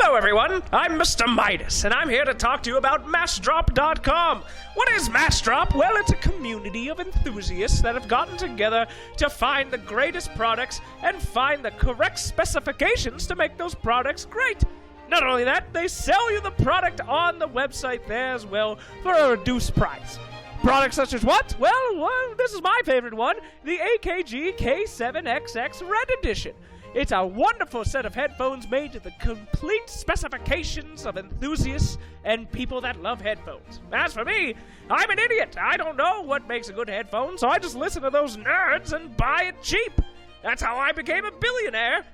Hello, everyone. I'm Mr. Midas, and I'm here to talk to you about massdrop.com. What is Massdrop? Well, it's a community of enthusiasts that have gotten together to find the greatest products and find the correct specifications to make those products great. Not only that, they sell you the product on the website there as well for a reduced price. Products such as what? Well, this is my favorite one, the AKG K7XX Red Edition. It's a wonderful set of headphones made to the complete specifications of enthusiasts and people that love headphones. As for me, I'm an idiot. I don't know what makes a good headphone, so I just listen to those nerds and buy it cheap. That's how I became a billionaire.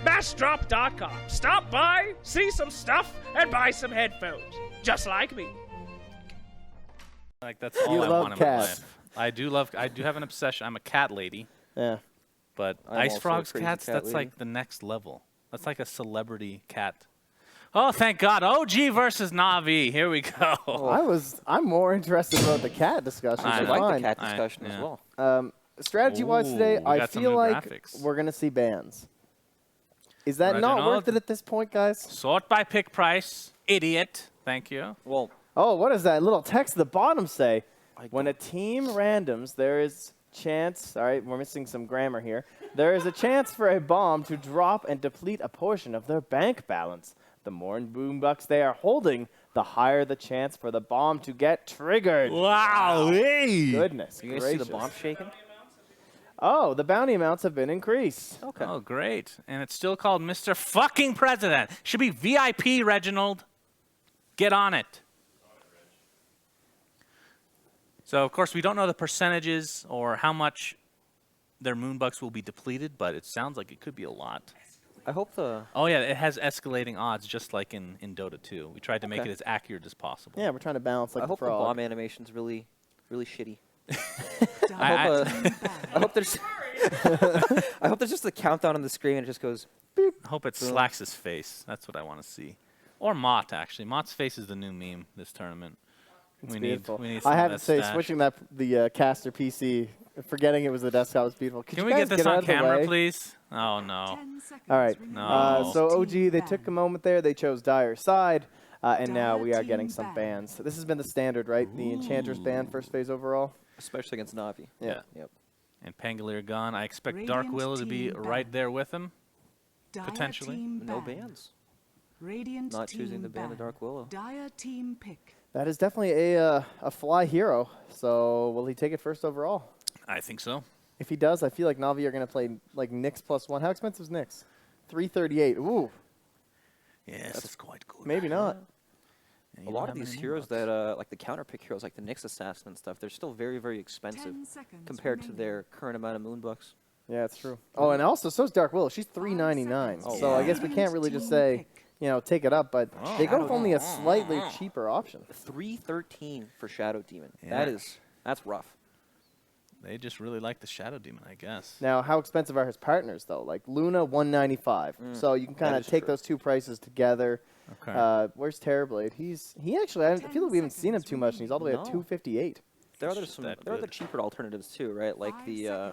Massdrop.com. Stop by, see some stuff, and buy some headphones. Just like me. Like, that's all I want in my life. I do have an obsession. I'm a cat lady. Yeah. But Ice Frog's cats, that's like the next level. That's like a celebrity cat. Oh, thank God. OG versus Na'Vi. Here we go. I'm more interested about the cat discussion. I like the cat discussion as well. Strategy-wise today, I feel like we're going to see bans. Is that not worth it at this point, guys? Sort by pick price. Idiot. Thank you. Well, oh, what does that little text at the bottom say? When a team randoms, there is chance, all right, we're missing some grammar here. There is a chance for a bomb to drop and deplete a portion of their bank balance. The more boombucks they are holding, the higher the chance for the bomb to get triggered. Wow. Hey. Goodness you guys see the bomb shaking? Oh, the bounty amounts have been increased. Okay. Oh, great. And it's still called Mr. Fucking President. Should be VIP, Reginald. Get on it. So, of course, we don't know the percentages or how much their moonbucks will be depleted, but it sounds like it could be a lot. I hope the... Oh, yeah, it has escalating odds, just like in Dota 2. We tried to make it as accurate as possible. Yeah, we're trying to balance like I hope frog. the bomb animation's really, really shitty. I hope there's... I hope there's just a countdown on the screen and it just goes... Beep. I hope it slacks his face. That's what I want to see. Or Mott, actually. Mott's face is the new meme this tournament. It's we beautiful. need I have to say, stash. switching the caster PC, forgetting it was the desktop was beautiful. Can we get this on camera, please? Oh, no. All right. No. So, OG, they took a moment there. They chose Dire's side, and now we are getting some bans. This has been the standard, right? The Enchanter's ban first phase overall. Especially against Na'Vi. Yeah. Yep. And Pangolier gone. I expect Dark Will to be right there with him, potentially. No bans. Radiant Not choosing to ban the Dark Willow. Dire team pick. That is definitely a fly hero. So will he take it first overall? I think so. If he does, I feel like Na'Vi are going to play like Nyx +1. How expensive is Nyx? 338. Ooh. Yes, that's quite good. Maybe not. Yeah, A lot of these heroes that, like the counter pick heroes, like the Nyx Assassin and stuff, they're still very, very expensive compared to their current amount of moonbucks. Yeah, it's true. Oh, and also, so's Dark Willow. She's 399. Oh, so I guess we can't really just say, you know, take it up, but they go with only a slightly cheaper option. 313 for Shadow Demon. Yeah. That's rough. They just really like the Shadow Demon, I guess. Now, how expensive are his partners, though? Like Luna, 195. So you can kind of take those two prices together. Okay. Where's Terrorblade? He actually, I feel like we haven't seen him too much, and he's all the way at 258. There are other cheaper alternatives too, right? Like the, I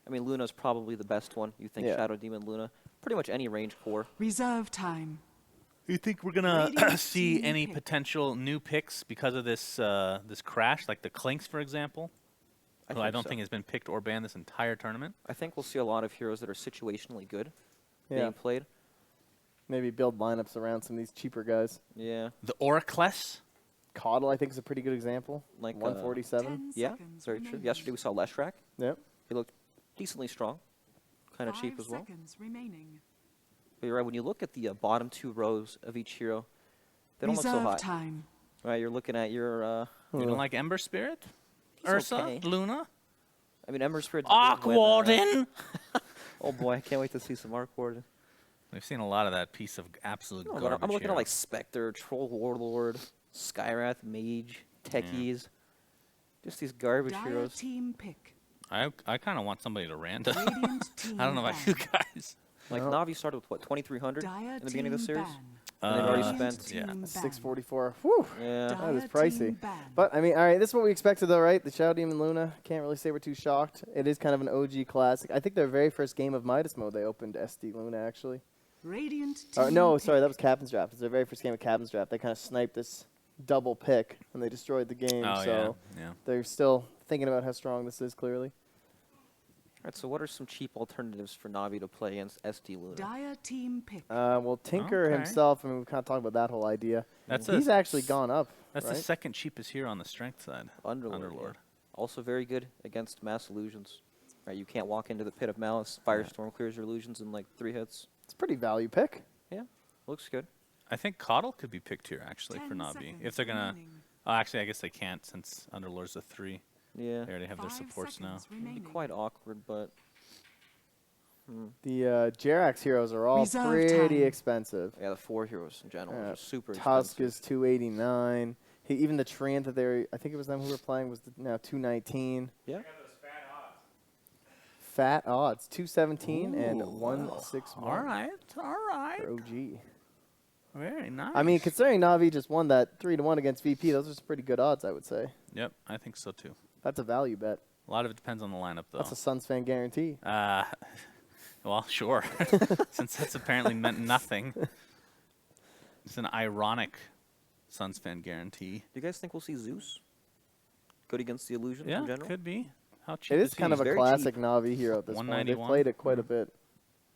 mean, Luna's probably the best one. You think Shadow Demon, Luna, pretty much any range core. Reserve time. You think we're gonna see any potential new picks because of this this crash, like the Clinks, for example? Who I don't think has been picked or banned this entire tournament. I think we'll see a lot of heroes that are situationally good being played. Maybe build lineups around some of these cheaper guys. Yeah. The Oracless. Coddle, I think, is a pretty good example. Like 147. Yeah, very true. Yesterday we saw Leshrac. Yep. He looked decently strong. Kind of cheap as well. But you're right, when you look at the bottom two rows of each hero, they don't look so hot. Time. Right, you're looking at your... You don't like Ember Spirit? Ursa? Okay. Luna? I mean, Ember Spirit... Arc Warden! Oh boy, I can't wait to see some Arc Warden. We've seen a lot of that piece of absolute garbage. I'm looking at like Spectre, Troll Warlord, Skyrath, Mage, Techies. Just these garbage heroes. Team pick. I kind of want somebody to random. I don't know about you guys. Like Na'Vi started with what, 2,300 in the beginning of the series? And they've already spent 644. Whew. Yeah. That is pricey. But, I mean, all right, this is what we expected, though, right? The Shadow Demon Luna. Can't really say we're too shocked. It is kind of an OG classic. I think their very first game of Midas mode, they opened SD Luna, actually. Radiant Oh, team no, pick. sorry, that was Captain's Draft. It's their very first game of Captain's Draft. They kind of sniped this double pick, and they destroyed the game. Oh, so yeah. they're still thinking about how strong this is, clearly. All right, so what are some cheap alternatives for Navi to play against SD Luna? Dire team pick. Well, Tinker Okay. himself, I mean, we've kind of talked about that whole idea. That's He's actually gone up, That's right? the second cheapest hero on the strength side. Underlord. Yeah. Also very good against mass illusions. Right, you can't walk into the pit of malice. Firestorm clears your illusions in like 3 hits. It's a pretty value pick. Yeah, looks good. I think Coddle could be picked here, actually, for 10 Navi. seconds If they're going to... remaining. Oh, actually, I guess they can't since Underlord's a 3. Yeah, They already have their 5 supports now. seconds it'd be remaining. quite awkward, but The Jerax heroes are all Reserve pretty time. expensive. yeah, the 4 heroes in general are super Tusk expensive. is 289. Even the Treant that they were, I think it was them who were playing, was now 219. Yeah. Fat odds, 217 and 161 All right. for OG. Very nice. I mean, considering Navi just won that 3-1 against VP, those are some pretty good odds, I would say. Yep, I think so, too. That's a value bet. A lot of it depends on the lineup, though. That's a Suns fan guarantee. Well, sure. Since that's apparently meant nothing. It's an ironic Suns fan guarantee. Do you guys think we'll see Zeus good against the illusions Yeah, in general? could be. How cheap It is he? kind of a very classic cheap. Navi hero at this point. They've 191. played it quite a bit.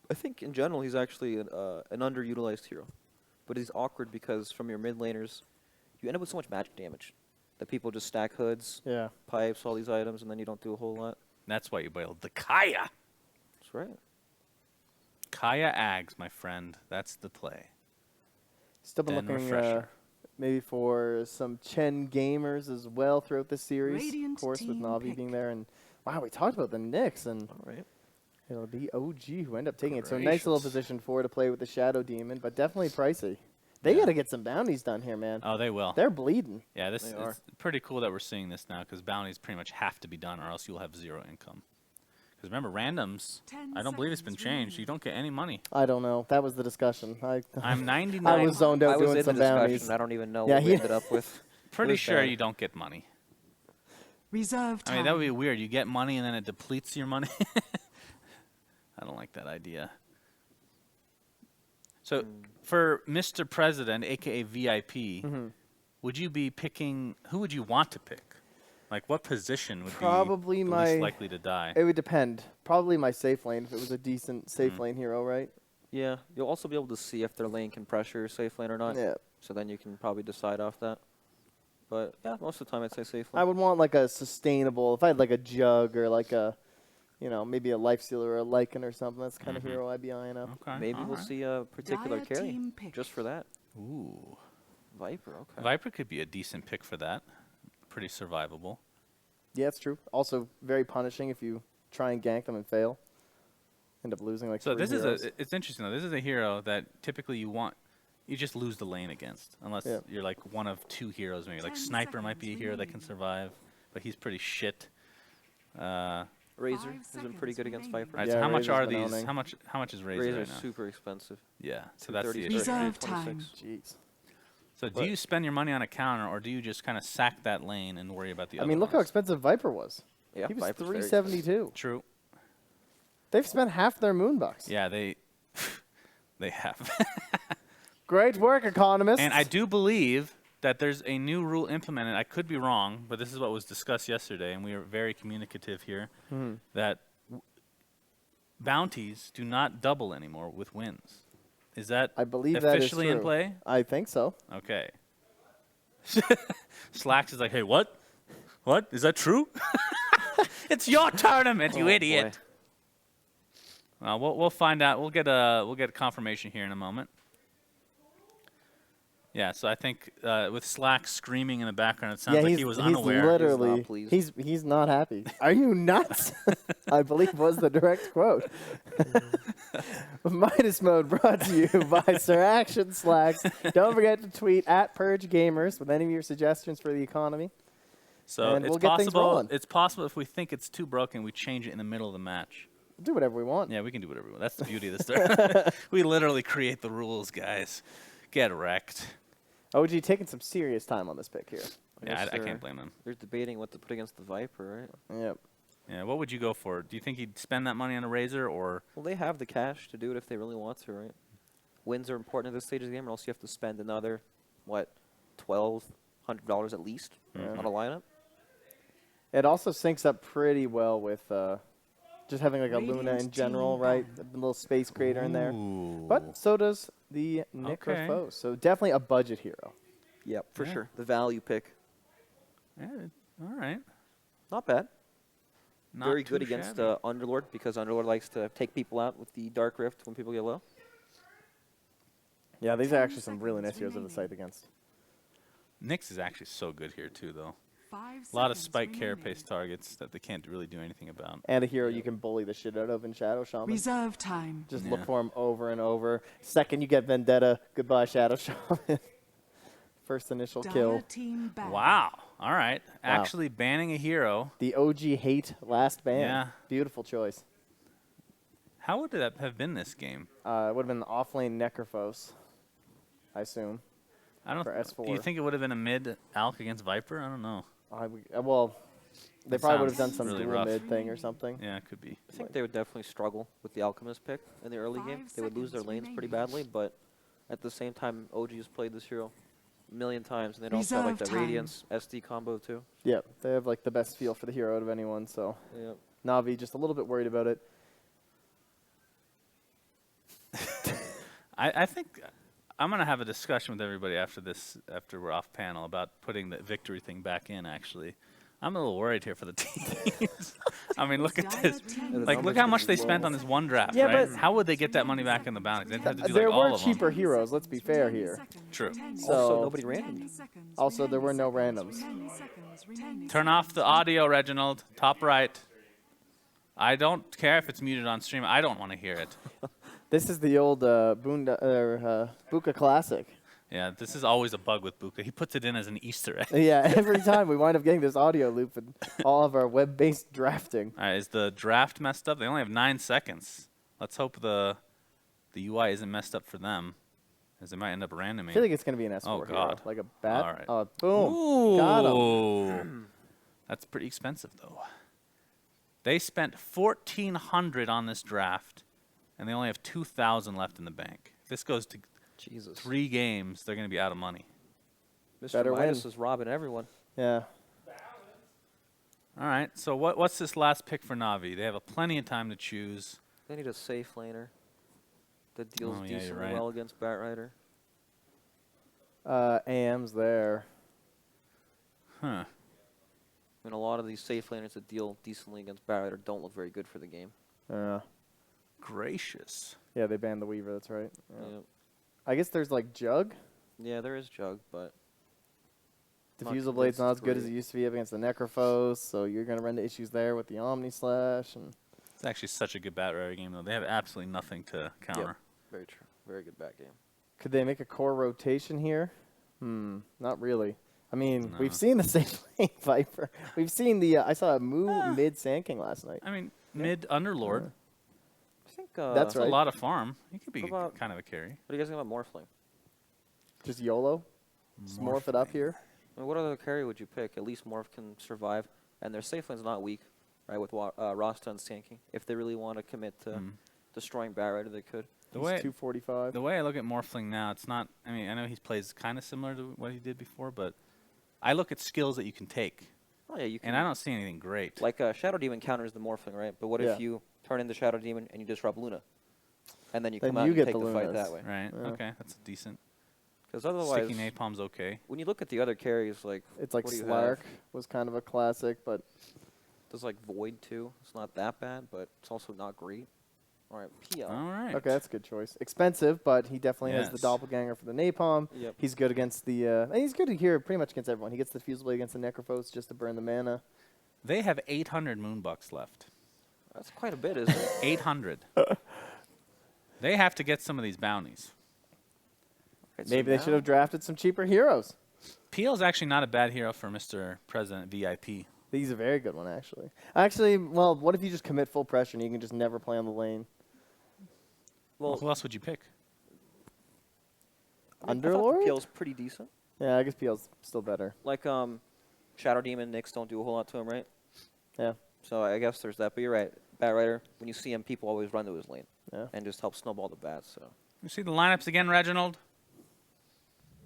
I think in general he's actually an underutilized hero, but he's awkward because from your mid laners, you end up with so much magic damage that people just stack hoods, Yeah. pipes, all these items, and then you don't do a whole lot. That's why you build the Kaya. That's right. Kaya Ags, my friend. That's the play. Still been Then looking refresher. maybe for some Chen gamers as well throughout this series. Radiant of course, with team Navi pick. being there. And wow, we talked about the Knicks, and All right. it'll be OG who end up taking it. So nice little Gracious. position 4 to play with the Shadow Demon, but definitely pricey. They Yeah. got to get some bounties done here, man. Oh, they will. They're bleeding. Yeah, this They is are. pretty cool that we're seeing this now because bounties pretty much have to be done or else you'll have 0 income. Because remember, randoms, 10 I don't believe it's been seconds changed. You remaining. don't get any money. I don't know. That was the discussion. I'm 99. I was zoned out I was doing in some the discussion. bounties. I don't even know Yeah, what we he- ended up with. pretty was sure bad. you don't get money. Reserve I time. mean, that would be weird. You get money and then it depletes your money. I don't like that idea. So, for Mr. President, aka VIP, would you be picking? Who would you want to pick? Like, what position would Probably be the my- least likely to die? It would depend. Probably my safe lane if it was a decent safe lane hero, right? Yeah, you'll also be able to see if their lane can pressure safe lane or not. Yeah. So then you can probably decide off that. But yeah, most of the time I'd say safe lane. I would want like a sustainable. If I had like a Jug or like a, maybe a Life Stealer or a Lycan or something. That's the kind of hero I'd be eyeing up. Okay, Maybe we'll alright. see a particular Dire carry team pick. just for that. Ooh, Viper, okay. Viper could be a decent pick for that. Pretty survivable. Yeah, it's true. Also very punishing if you try and gank them and fail. End up losing like So 3 this heroes. is it's interesting though. This is a hero that typically you just lose the lane against unless Yeah. you're like one of 2 heroes maybe. Like 10 Sniper might be a seconds hero that can remaining. survive, but he's pretty shit. Razor 5 has been pretty seconds good against remaining. Viper. All right, Yeah, so how much Razor's are been these? owning. How much is Razor Razor's right now? super expensive. Yeah, so that's the 230, issue. Reserve 226. time. Jeez. So do you spend your money on a counter or do you just kind of sack that lane and worry about the I other mean, look how ones? expensive Viper was. Yeah, He was Viper's very 372. True. They've spent half their moonbucks. Yeah, they have. Great work, economists. And I do believe that there's a new rule implemented. I could be wrong, but this is what was discussed yesterday, and we are very communicative here, that bounties do not double anymore with wins. Is that I believe that is officially in true. play? I think so. Okay. Slacks is like, hey, what? What? Is that true? It's your tournament, you Oh, idiot. We'll find out. We'll get a confirmation here in a moment. Yeah, so I think with Slack screaming in the background, it sounds like he was unaware. Literally, pleased. he's not happy. Are you nuts? I believe was the direct quote. Midas Mode brought to you by Sir Action Slacks. Don't forget to tweet at Purge Gamers with any of your suggestions for the economy. So And it's we'll get things possible. rolling. It's possible if we think it's too broken, we change it in the middle of the match. We'll do whatever we want. Yeah, we can do whatever we want. That's the beauty of this stuff. We literally create the rules, guys. Get wrecked. OG taking some serious time on this pick here. Yeah, Yes, I sir. can't blame him. They're debating what to put against the Viper, right? Yep. Yeah, what would you go for? Do you think he'd spend that money on a Razor or? Well, they have the cash to do it if they really want to, right? wins are important at this stage of the game, or else you have to spend another, what, $1,200 at least on a lineup. It also syncs up pretty well with just having like a Luna in general, right? A little space creator in there. Ooh. But so does the Necrophos. So definitely a budget hero. Yep, for Yeah. sure. The value pick. Yeah, all right. Not bad. Not Very too good against shabby. Underlord, because Underlord likes to take people out with the Dark Rift when people get low. Yeah, these are actually some really nice heroes of the scythe against. Nyx is actually so good here too, though. 5 A lot of seconds spike remaining. carapace targets that they can't really do anything about. And a hero you can bully the shit out of in Shadow Shaman. Reserve time. Just Yeah. look for him over and over. Second you get Vendetta, goodbye Shadow Shaman. First initial Dire kill. team back. Wow. All right. Actually banning a hero. The OG hate last ban. Yeah. Beautiful choice. How would that have been this game? It would have been the offlane Necrophos, I assume. I don't. For S4. Do you think it would have been a mid Alk against Viper? I don't know. Well, they That probably would have done sounds some really dual rough. mid thing or something. Yeah, it could be. I think they would definitely struggle with the Alchemist pick in the early game. 5 They would lose their seconds lanes pretty remaining. badly, but at the same time, OG has played this hero a million times, and they also have like the Reserve time. Radiance SD combo too. Yeah, they have like the best feel for the hero out of anyone, so Yeah. Navi just a little bit worried about it. I think I'm gonna have a discussion with everybody after this, after we're off panel, about putting the victory thing back in. Actually, I'm a little worried here for the teams. I mean, look at this. Like, look how much they spent on this one draft, Yeah, right? but- How would they get that money back in the bounty? They'd have to do There like all were of them. cheaper heroes, let's be fair here. True. So- Also, nobody random. Also, there were no randoms. Turn off the audio, Reginald. Top right. I don't care if it's muted on stream. I don't want to hear it. This is the old Buka Classic. Yeah, this is always a bug with Buka. He puts it in as an Easter egg. Yeah, every time we wind up getting this audio loop in all of our web-based drafting. All right, is the draft messed up? They only have 9 seconds. Let's hope the UI isn't messed up for them, as they might end up randoming. I feel like it's going to be an S4 Oh, hero, God. like a bat. All right. Oh, boom. Got him. Ooh. That's pretty expensive, though. They spent $1,400 on this draft, and they only have 2,000 left in the bank. If this goes to Jesus. 3 games, they're going to be out of money. Mr. Better Midas win. is robbing everyone. Yeah. All right, so what's this last pick for Navi? They have plenty of time to choose. They need a safe laner that deals Oh, yeah, you're decently right. well against Batrider. AM's there. Huh. I mean, a lot of these safe laners that deal decently against Batrider don't look very good for the game. Gracious. Yeah, they banned the Weaver, that's right. Yeah. Yeah, I guess there's like Jug. yeah there is Jug, but Not Diffusal Blade's not as convinced good it's as it used to be against the Necrophos, so you're going to run into issues there with the Omni Slash. And It's actually such a good Batrider game, though. They have absolutely nothing to counter. very true. Very good back game. could they make a core rotation here? Not really. I mean, No. we've seen the same thing, Viper. We've seen the, I saw a Moo mid Sand King last night. I mean, mid Underlord. I think That's That's right. a lot of farm. He could be What about- kind of a carry. What do you guys think about Morphling? Just YOLO. Just morph it up here. I mean, what other carry would you pick? At least Morph can survive, and their safe lane's not weak, right? With Rasta and Sanking, if they really want to commit to destroying Batrider, they could. The He's way 245. the way I look at Morphling now, it's not. I mean, I know he plays kind of similar to what he did before, but I look at skills that you can take, Oh yeah, you can. and I don't see anything great. Like Shadow Demon counters the Morphling, right? But what Yeah. if you turn into Shadow Demon and you disrupt Luna, and then you Then come out you and get take the the fight Lunas. that way? Right? Yeah. Okay, that's decent. Because otherwise, Sticky Napalm's okay. when you look at the other carries, like It's like what do you Slark have? was kind of a classic, but There's like Void too. It's not that bad, but it's also not great. All right, PL. All right. okay, that's a good choice. Expensive, but he definitely has the Yes. Doppelganger for the Napalm. Yep. He's good against the, and he's good here pretty much against everyone. He gets the Fusel Blade against the Necrophos just to burn the mana. They have 800 Moonbucks left. That's quite a bit, isn't it? 800. They have to get some of these bounties. Right, so Maybe they now- should have drafted some cheaper heroes. PL's actually not a bad hero for Mr. President VIP. He's a very good one, actually. Actually, well, what if you just commit full pressure and you can just never play on the lane? Well, Well, who else would you pick? Underlord? PL's pretty decent. Yeah, I guess PL's still better. Like Shadow Demon, Nyx don't do a whole lot to him, right? Yeah. So I guess there's that. But you're right. Batrider, when you see him, people always run to his lane Yeah. and just help snowball the bats. So You see the lineups again, Reginald?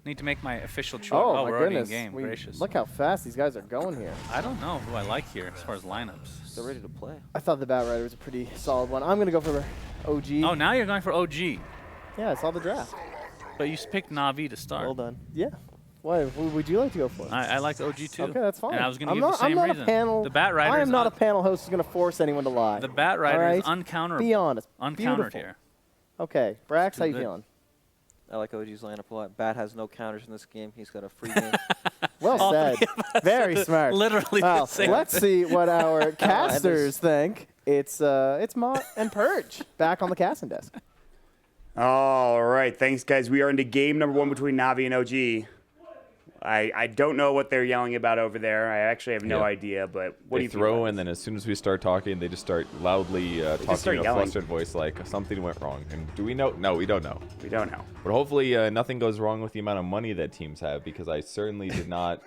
Need to make my official choice. Oh, my we're already in goodness. game. Gracious. Look how fast these guys are going here. I don't know who I like here as far as lineups. They're ready to play. I thought the Bat Rider was a pretty solid one. I'm going to go for OG. Oh, now you're going for OG. Yeah, I saw the draft. But you picked Navi to start. Well done. Yeah. What would you like to go for? I like OG too. Okay, that's fine. And I was going to I'm give the not, same I'm not reason. A panel, The Bat Rider I am is not a panel host who's going to force anyone to lie. The Bat Rider All right? is uncounterable. Be honest. Uncountered Beautiful. here. Okay, Brax, Too how you good. feeling? I like OG's lineup a lot. Bat has no counters in this game. He's got a free game. Well All said. Very smart. Literally Well, the same let's thing. see what our casters think. It's Mott and Purge back on the casting desk. All right, thanks, guys. We are into game number 1 between Navi and OG. I don't know what they're yelling about over there. I actually have no Yeah. idea, but what do They you throw, think? and then as soon as we start talking, they just start loudly start talking in a yelling. flustered voice like something went wrong. And do we know? No, we don't know. We don't know. But hopefully nothing goes wrong with the amount of money that teams have, because I certainly did not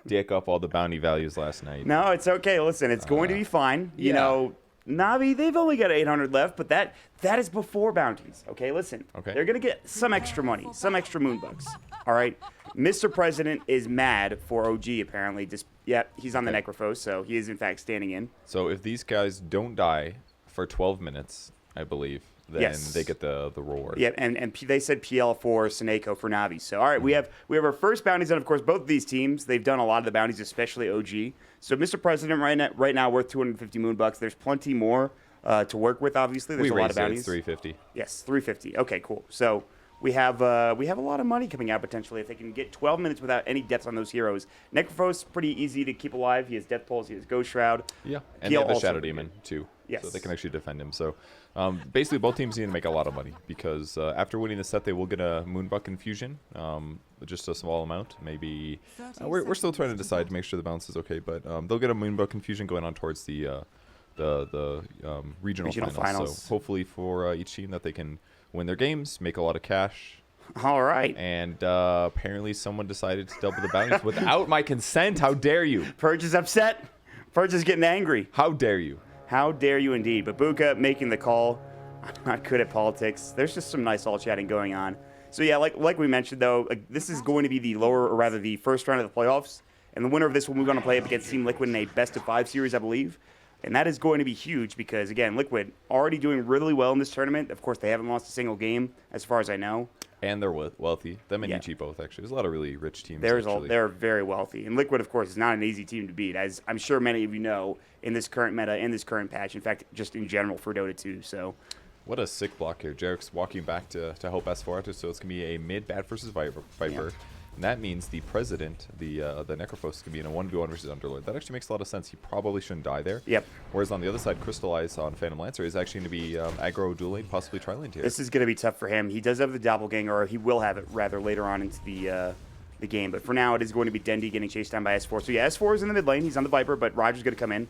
dick up all the bounty values last night. No, it's okay. Listen, it's going to be fine. You yeah. know, Navi, they've only got 800 left, but that is before bounties. Okay, listen. Okay. They're going to get some extra money, some extra moonbucks. All right? Mr. President is mad for OG, apparently. Yeah, he's on the Okay. Necrophos, so he is, in fact, standing in. So if these guys don't die for 12 minutes, I believe, then Yes. they get the reward. Yeah, and they said PL for Seneko for Navi. So, all right, we have our first bounties, and of course, both of these teams, they've done a lot of the bounties, especially OG. So, Mr. President, right now worth 250 moonbucks. There's plenty more to work with. Obviously, there's We a lot raised of it. bounties. It's 350. Yes, 350. Okay, cool. So we have a lot of money coming out potentially if they can get 12 minutes without any deaths on those heroes. Necrophos pretty easy to keep alive. He has Death Pulse. He has Ghost Shroud. Yeah, and PL they have the also Shadow pretty Demon, too. Yes. So they can actually defend him. So basically, both teams need to make a lot of money, because after winning the set, they will get a Moonbuck Infusion, just a small amount. Maybe we're still trying to decide to make sure the balance is okay, but they'll get a Moonbuck Infusion going on towards the regional finals. So hopefully for each team that they can win their games, make a lot of cash. All right. And apparently someone decided to double the bounties without my consent. How dare you? Purge is upset. Purge is getting angry. How dare you? How dare you indeed. Babuka making the call. I'm not good at politics. There's just some nice all chatting going on. So yeah, like we mentioned though, this is going to be the lower, or rather the first round of the playoffs. And the winner of this will move on to play up against Team Liquid in a best-of-5 series, I believe. And that is going to be huge because, again, Liquid already doing really well in this tournament. Of course, they haven't lost a single game, as far as I know. And they're wealthy. Them and Yeah. Ichi both, actually. There's a lot of really rich teams, They're very wealthy. And Liquid, of course, is not an easy team to beat, as I'm sure many of you know in this current meta, in this current patch. In fact, just in general for Dota 2. So, What a sick block here. Jarek's walking back to help S4 out, so it's going to be a mid-Bat versus Viper. Yeah. And that means the President, the Necrophos, can be in a 1v1 versus Underlord. That actually makes a lot of sense. He probably shouldn't die there. Yep. Whereas on the other side, Crystallize on Phantom Lancer is actually going to be aggro dual lane, possibly tri-lane here. this is going to be tough for him. He does have the Doppelganger, or he will have it, rather, later on into the game. But for now, it is going to be Dendi getting chased down by S4. So yeah, S4 is in the mid lane. He's on the Viper, but Roger's going to come in.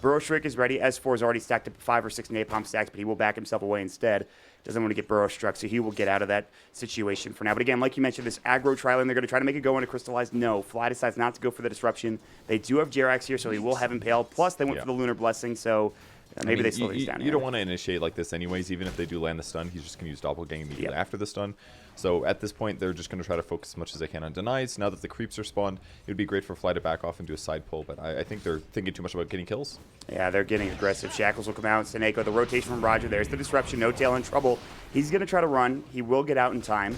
Burrow Shriek is ready. S4 is already stacked up 5 or 6 napalm stacks, but he will back himself away instead. Doesn't want to get Burrow struck, so he will get out of that situation for now. But again, like you mentioned, this aggro tri-lane, they're going to try to make it go into Crystallized. No, Fly decides not to go for the disruption. They do have Jerax here, so he will have Impale. Plus, they went for the Lunar Blessing, so maybe they slow things down. You don't want to initiate like this anyways, even if they do land the stun. He's just going to use Doppelgang immediately after the stun. So at this point, they're just going to try to focus as much as they can on denies. Now that the creeps are spawned, it would be great for Fly to back off and do a side pull, but I think they're thinking too much about getting kills. Yeah, they're getting aggressive. Shackles will come out. Seneko, the rotation from Roger. There's the disruption. No tail in trouble. He's going to try to run. He will get out in time.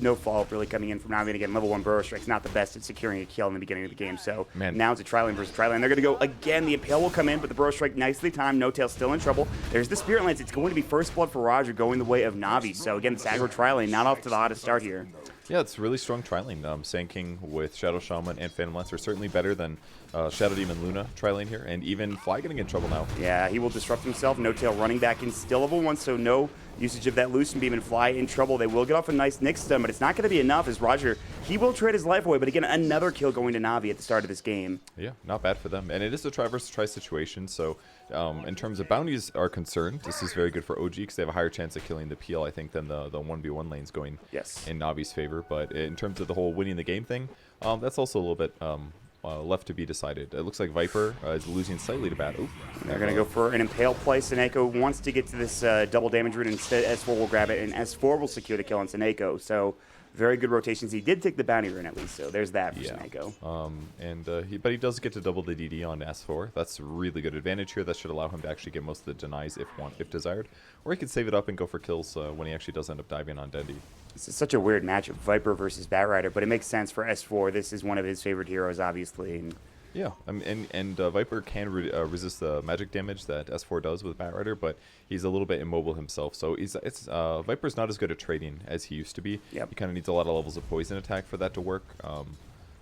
No follow-up really coming in from now. Again, level 1 Burrow Strike's not the best at securing a kill in the beginning of the game. So now it's a tri-lane versus tri-lane. They're going to go again. The Impale will come in, but the Burrow Strike nicely timed. No tail still in trouble. There's the Spirit Lance. It's going to be first blood for Roger going the way of Navi. So again, this aggro tri-lane not off to the hottest start here. Yeah, it's really strong tri-lane. Sand King with Shadow Shaman and Phantom Lancer are certainly better than Shadow Demon Luna tri-lane here, and even Fly getting in trouble now. Yeah, he will disrupt himself. No tail running back in, still level 1, so no usage of that Lucent Beam, and Fly in trouble. They will get off a nice Nyx stun, but it's not going to be enough as Roger, he will trade his life away, but again, another kill going to Navi at the start of this game. Yeah, not bad for them. And it is a try versus try situation, so in terms of bounties are concerned, this is very good for OG because they have a higher chance of killing the PL, I think, than the 1v1 lanes going in Navi's favor. But in terms of the whole winning the game thing, that's also a little bit left to be decided. It looks like Viper is losing slightly to Bat. They're going to go for an Impale play. Seneko wants to get to this double damage route. Instead, S4 will grab it, and S4 will secure the kill on Seneko. So very good rotations. He did take the bounty rune at least, so there's that for Seneko. But he does get to double the DD on S4. That's a really good advantage here. That should allow him to actually get most of the denies if desired. Or he could save it up and go for kills when he actually does end up diving on Dendi. This is such a weird matchup, Viper versus Batrider, but it makes sense for S4. This is one of his favorite heroes, obviously. And yeah, Viper can resist the magic damage that S4 does with Batrider, but he's a little bit immobile himself. So Viper's not as good at trading as he used to be. Yep. He kind of needs a lot of levels of poison attack for that to work.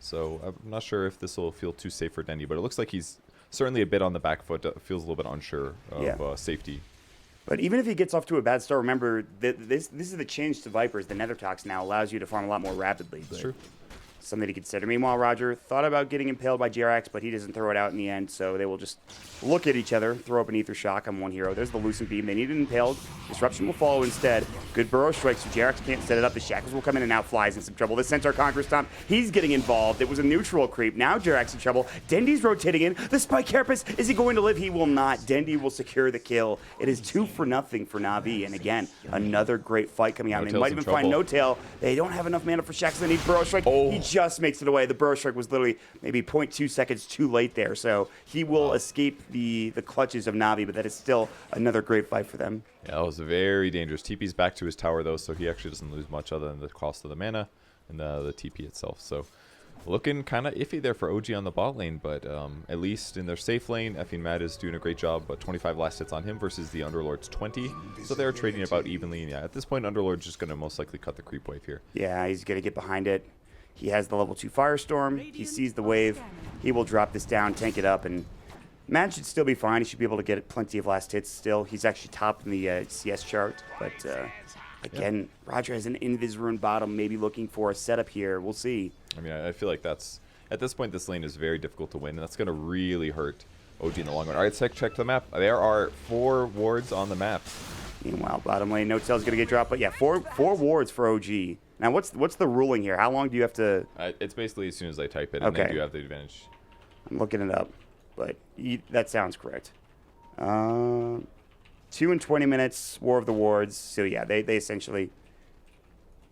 So I'm not sure if this will feel too safe for Dendi, but it looks like he's certainly a bit on the back foot. Feels a little bit unsure of safety. But even if he gets off to a bad start, remember, this is the change to Vipers. The Nether Tox now allows you to farm a lot more rapidly. That's true. Something to consider. Meanwhile, Roger thought about getting impaled by JRX, but he doesn't throw it out in the end, so they will just look at each other, throw up an Ether Shock on one hero. There's the Lucent Beam. They need an impaled. Disruption will follow instead. Good Burrow Strike, so JRX can't set it up. The Shackles will come in and now Flies in some trouble. The Centaur Conqueror Stomp, he's getting involved. It was a neutral creep. Now JRX in trouble. Dendi's rotating in. The Spike Carapace, is he going to live? He will not. Dendi will secure the kill. It is 2-0 for Na'Vi, and again, another great fight coming out. And they might even find No Tail. They don't have enough mana for Shackles. They need Burrow Strike. He just makes it away. The Burrow Strike was literally maybe 0.2 seconds too late there, so he will escape the clutches of Na'Vi, but that is still another great fight for them. Yeah, that was very dangerous. TP's back to his tower, though, so he actually doesn't lose much other than the cost of the mana and the TP itself. So looking kind of iffy there for OG on the bot lane, but at least in their safe lane, effing Mad is doing a great job, but 25 last hits on him versus the Underlord's 20, so they're trading about evenly. And yeah, at this point, Underlord's just going to most likely cut the creep wave here. Yeah, he's going to get behind it. He has the level 2 Firestorm. He sees the wave. He will drop this down, tank it up, and Mad should still be fine. He should be able to get plenty of last hits still. He's actually top in the CS chart, but again, Roger has an Invis rune bottom, maybe looking for a setup here. We'll see. I mean, I feel like at this point, this lane is very difficult to win, and that's going to really hurt OG in the long run. All right, check the map. There are 4 wards on the map. Meanwhile, bottom lane, No Tail's going to get dropped, but yeah, four wards for OG. Now, what's the ruling here? How long do you have to... It's basically as soon as they type it, and they do have the advantage. I'm looking it up, but that sounds correct. 2 and 20 minutes, War of the Wards. So, yeah, they essentially...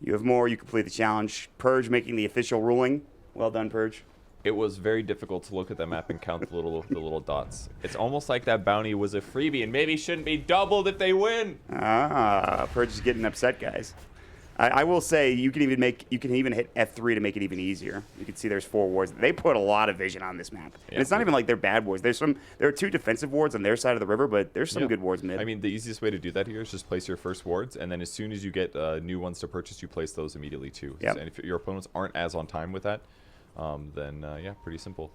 You have more, you complete the challenge. Purge making the official ruling. Well done, Purge. It was very difficult to look at that map and count the little dots. It's almost like that bounty was a freebie and maybe shouldn't be doubled if they win. Purge is getting upset, guys. I will say you can even hit F3 to make it even easier. You can see there's 4 wards. They put a lot of vision on this map, and it's not even like they're bad wards. There are 2 defensive wards on their side of the river, but there's some good wards mid. I mean, the easiest way to do that here is just place your first wards, and then as soon as you get new ones to purchase, you place those immediately too. Yep. And if your opponents aren't as on time with that, then yeah, pretty simple.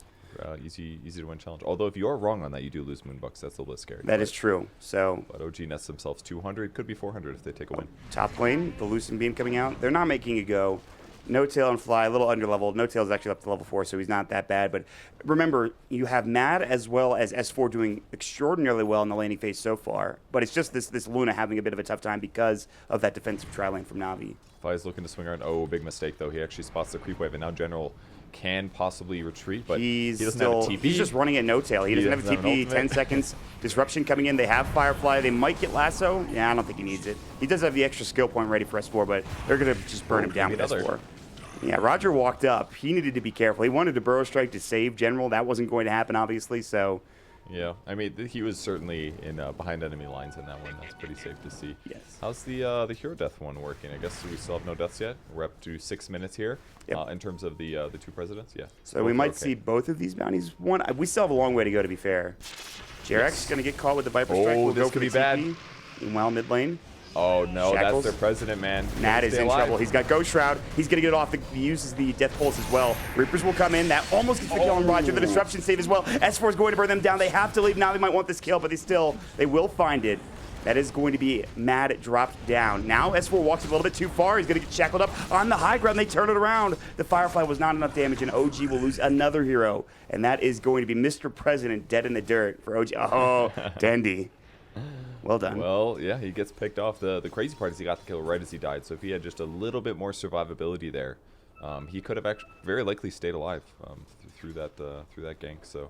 Easy to win challenge. Although if you're wrong on that, you do lose Moonbucks. That's a little bit scary. That is true. So, but OG nets themselves 200. Could be 400 if they take a win. Top lane, the Lucent Beam coming out. They're not making a go. No Tail and Fly, a little underleveled. No Tail's actually up to level 4, so he's not that bad. But remember, you have Mad as well as S4 doing extraordinarily well in the laning phase so far. But it's just this Luna having a bit of a tough time because of that defensive tri-lane from Na'Vi. Fly's looking to swing around. Oh, big mistake, though. He actually spots the creep wave, and now General can possibly retreat, but he doesn't have a TP. He's just running at No Tail. He doesn't have a TP. 10 seconds. Disruption coming in. They have Firefly. They might get Lasso. Yeah, I don't think he needs it. He does have the extra skill point ready for S4, but they're going to just burn him down with S4. Yeah, Roger walked up. He needed to be careful. He wanted to Burrow Strike to save General. That wasn't going to happen, obviously, so... Yeah, I mean, he was certainly in behind enemy lines in that one. That's pretty safe to see. Yes. How's the hero death one working? I guess we still have no deaths yet. We're up to 6 minutes here. Yep. In terms of the 2 presidents. Yeah. So we might see both of these bounties. We still have a long way to go, to be fair. JRX is going to get caught with the Viper Strike. Oh, we'll this go could for be the bad. TP. Meanwhile, mid lane. Oh, no, Shackles. that's their president, man. Nat is in trouble. He's got Ghost Shroud. He's going to get it off. He uses the Death Pulse as well. Reapers will come in. That almost gets the kill on Roger. The Disruption save as well. S4 is going to burn them down. They have to leave. Now they might want this kill, but they will find it. That is going to be Mad dropped down. Now S4 walks a little bit too far. He's going to get shackled up on the high ground. They turn it around. The Firefly was not enough damage, and OG will lose another hero. And that is going to be Mr. President dead in the dirt for OG. Oh, Dendi. Well done. Well, yeah, he gets picked off. The crazy part is he got the kill right as he died. So if he had just a little bit more survivability there, he could have very likely stayed alive through that gank. So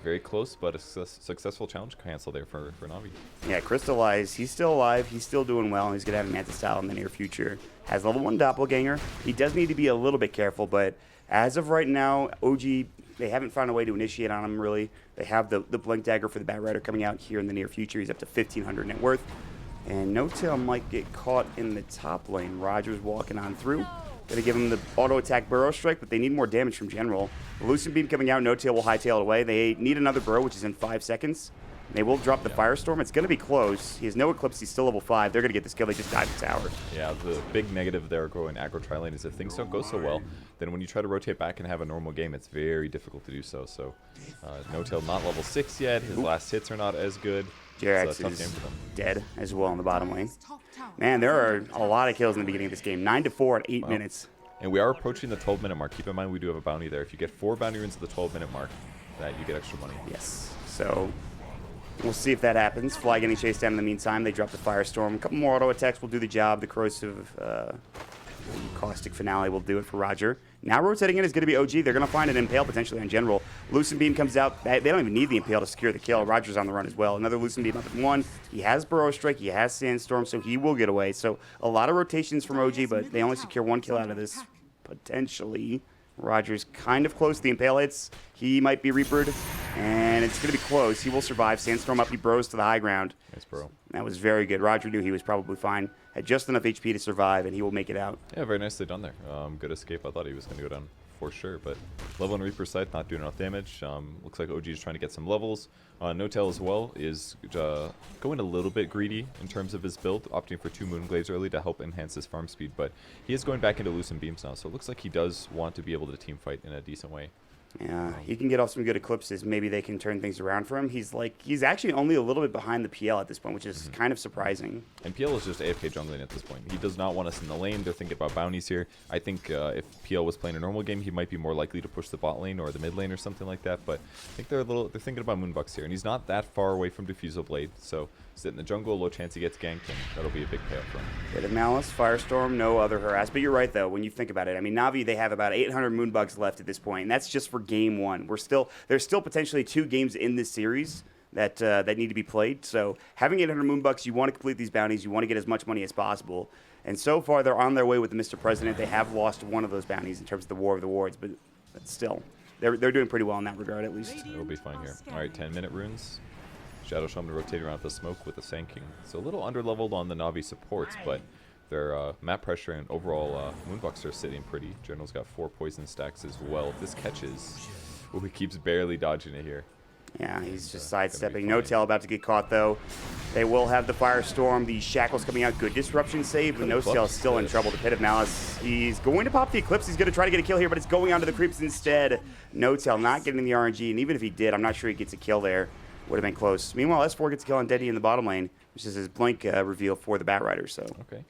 very close, but a successful challenge cancel there for Navi. Yeah, Crystallize, he's still alive. He's still doing well. He's going to have a Mantis style in the near future. Has level 1 Doppelganger. He does need to be a little bit careful, but as of right now, OG, they haven't found a way to initiate on him, really. They have the Blink Dagger for the Bat Rider coming out here in the near future. He's up to 1,500 net worth. And No Tail might get caught in the top lane. Roger's walking on through. Gonna give him the auto attack Burrow Strike, but they need more damage from General. Lucent Beam coming out, No Tail will hightail it away. They need another Burrow, which is in 5 seconds. They will drop the Firestorm. It's gonna be close. He has no Eclipse, he's still level 5. They're gonna get this kill, they just dive the tower. Yeah, the big negative there going aggro tri-lane is if things don't go so well, then when you try to rotate back and have a normal game, it's very difficult to do so. So, No Tail not level 6 yet. His last hits are not as good. Jerax is dead as well in the bottom lane. Man, there are a lot of kills in the beginning of this game. 9-4 at 8 minutes. And we are approaching the 12-minute mark. Keep in mind we do have a bounty there. If you get 4 bounty runes at the 12-minute mark, that you get extra money. Yes. So we'll see if that happens. Fly getting chased down in the meantime. They drop the Firestorm. A couple more auto attacks will do the job. The Corrosive Caustic Finale will do it for Roger. Now rotating in is going to be OG. They're going to find an Impale potentially on General. Lucent Beam comes out. They don't even need the Impale to secure the kill. Roger's on the run as well. Another Lucent Beam up at 1. He has Burrow Strike. He has Sandstorm, so he will get away. So a lot of rotations from OG, but they only secure 1 kill out of this. Potentially. Roger's kind of close. The Impale hits. He might be Reapered, and it's going to be close. He will survive. Sandstorm up. He burrows to the high ground. Nice Burrow. That was very good. Roger knew he was probably fine. Had just enough HP to survive, and he will make it out. Yeah, very nicely done there. Good escape. I thought he was going to go down for sure, but level 1 Reaper side not doing enough damage. Looks like OG is trying to get some levels. No Tail as well is going a little bit greedy in terms of his build, opting for 2 Moonglaives early to help enhance his farm speed, but he is going back into Lucent Beams now, so it looks like he does want to be able to team fight in a decent way. Yeah, he can get off some good eclipses. Maybe they can turn things around for him. He's actually only a little bit behind the PL at this point, which is kind of surprising. And PL is just AFK jungling at this point. He does not want us in the lane. They're thinking about bounties here. I think if PL was playing a normal game, he might be more likely to push the bot lane or the mid lane or something like that. But I think they're thinking about Moonbucks here, and he's not that far away from Diffusal Blade. So sit in the jungle, low chance he gets ganked, and that'll be a big payoff for him. Bit of Malice, Firestorm, no other harass. But you're right, though, when you think about it. I mean, Navi, they have about 800 Moonbugs left at this point, and that's just for game 1. There's still potentially 2 games in this series that need to be played. So having 800 Moonbucks, you want to complete these bounties. You want to get as much money as possible. And so far, they're on their way with the Mr. President. They have lost one of those bounties in terms of the War of the Wards, but still, they're doing pretty well in that regard, at least. It'll be fine here. All right, 10-minute runes. Shadow Shaman rotating around the smoke with the Sand King. So a little underleveled on the Navi supports, but their map pressure and overall Moonbucks are sitting pretty. General's got 4 poison stacks as well. If this catches, he keeps barely dodging it here. Yeah, he's just sidestepping. No Tail about to get caught, though. They will have the Firestorm. The Shackles coming out. Good disruption save, but No Tail still in trouble. The Pit of Malice. He's going to pop the Eclipse. He's going to try to get a kill here, but it's going onto the creeps instead. No Tail not getting the RNG, and even if he did, I'm not sure he gets a kill there. Would have been close. Meanwhile, S4 gets a kill on Deddy in the bottom lane, which is his blink reveal for the Bat Rider. So okay.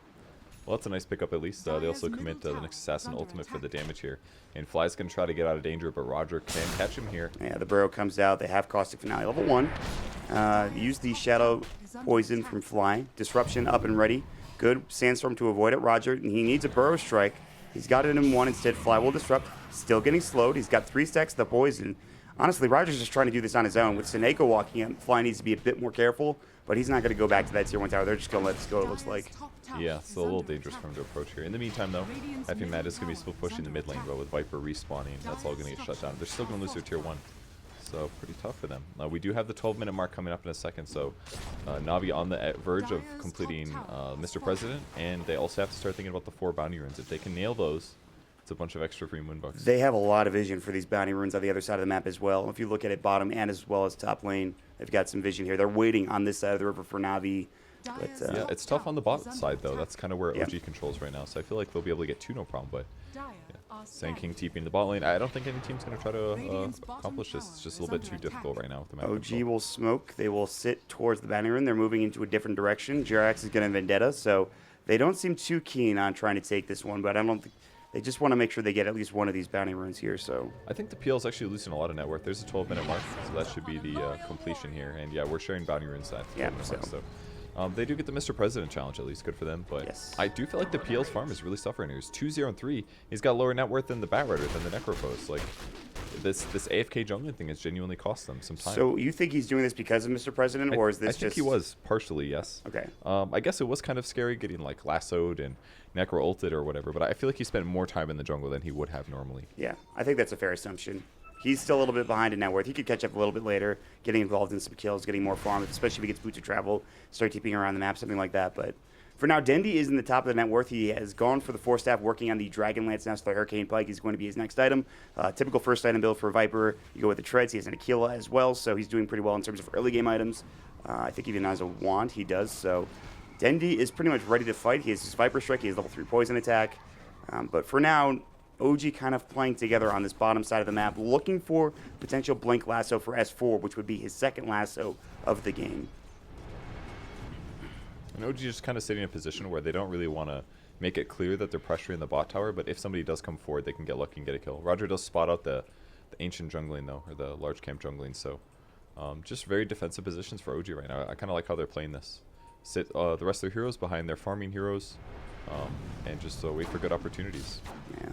Well, that's a nice pickup at least. They also commit the next Assassin ultimate for the damage here. And Fly's going to try to get out of danger, but Roger can catch him here. Yeah, the Burrow comes out. They have Caustic Finale. Level 1. Use the Shadow Poison from Fly. Disruption up and ready. Good Sandstorm to avoid it. Roger, and he needs a Burrow Strike. He's got it in 1 instead. Fly will disrupt. Still getting slowed. He's got 3 stacks of the Poison. Honestly, Roger's just trying to do this on his own. With Seneko walking in, Fly needs to be a bit more careful, but he's not going to go back to that tier 1 tower. They're just going to let this go, it looks like. Yeah, it's a little dangerous for him to approach here. In the meantime, though, I think Midas is going to be still pushing the mid lane, but with Viper respawning, that's all going to get shut down. They're still going to lose their tier 1, so pretty tough for them. We do have the 12-minute mark coming up in a second, so Navi on the verge of completing Mr. President, and they also have to start thinking about the 4 bounty runes. If they can nail those, it's a bunch of extra free Moonbucks. They have a lot of vision for these bounty runes on the other side of the map as well. If you look at it bottom and as well as top lane, they've got some vision here. They're waiting on this side of the river for Navi. But, yeah, it's tough on the bot side, though. That's kind of where OG controls right now. So I feel like they'll be able to get 2 no problem. But yeah. Sand King TPing the bot lane. I don't think any team's going to try to accomplish this. It's just a little bit too difficult right now with the map OG control. will smoke. They will sit towards the bounty rune. They're moving into a different direction. Jerax is going to Vendetta, so they don't seem too keen on trying to take this one. But I don't think... They just want to make sure they get at least one of these bounty runes here. So I think the PL is actually losing a lot of net worth. There's a 12-minute mark, so that should be the completion here. And yeah, we're sharing bounty runes at 12 minute mark, so They do get the Mr. President challenge at least, good for them. But Yes. I do feel like the PL's farm is really suffering here. He's 2-0-3. He's got lower net worth than the Bat Rider, than the Necrophost. Like this AFK jungling thing has genuinely cost them some time. So you think he's doing this because of Mr. President, or is this I think just? he was partially, yes. Okay. I guess it was kind of scary getting like lassoed and necro ulted or whatever, but I feel like he spent more time in the jungle than he would have normally. Yeah, I think that's a fair assumption. He's still a little bit behind in net worth. He could catch up a little bit later, getting involved in some kills, getting more farm, especially if he gets boots of travel, start TPing around the map, something like that. But for now, Dendi is in the top of the net worth. He has gone for the 4-staff, working on the Dragon Lance now, so the Hurricane Pike is going to be his next item. Typical first item build for Viper. You go with the treads. He has an Aquila as well, so he's doing pretty well in terms of early game items. I think even has a wand. He does, so Dendi is pretty much ready to fight. He has his Viper Strike. He has level 3 poison attack. But for now, OG kind of playing together on this bottom side of the map, looking for potential Blink Lasso for S4, which would be his second lasso of the game. And OG just kind of sitting in a position where they don't really want to make it clear that they're pressuring the bot tower, but if somebody does come forward, they can get lucky and get a kill. Roger does spot out the ancient jungling, though, or the large camp jungling, so just very defensive positions for OG right now. I kind of like how they're playing this. Sit the rest of their heroes behind their farming heroes, and just wait for good opportunities. Yeah.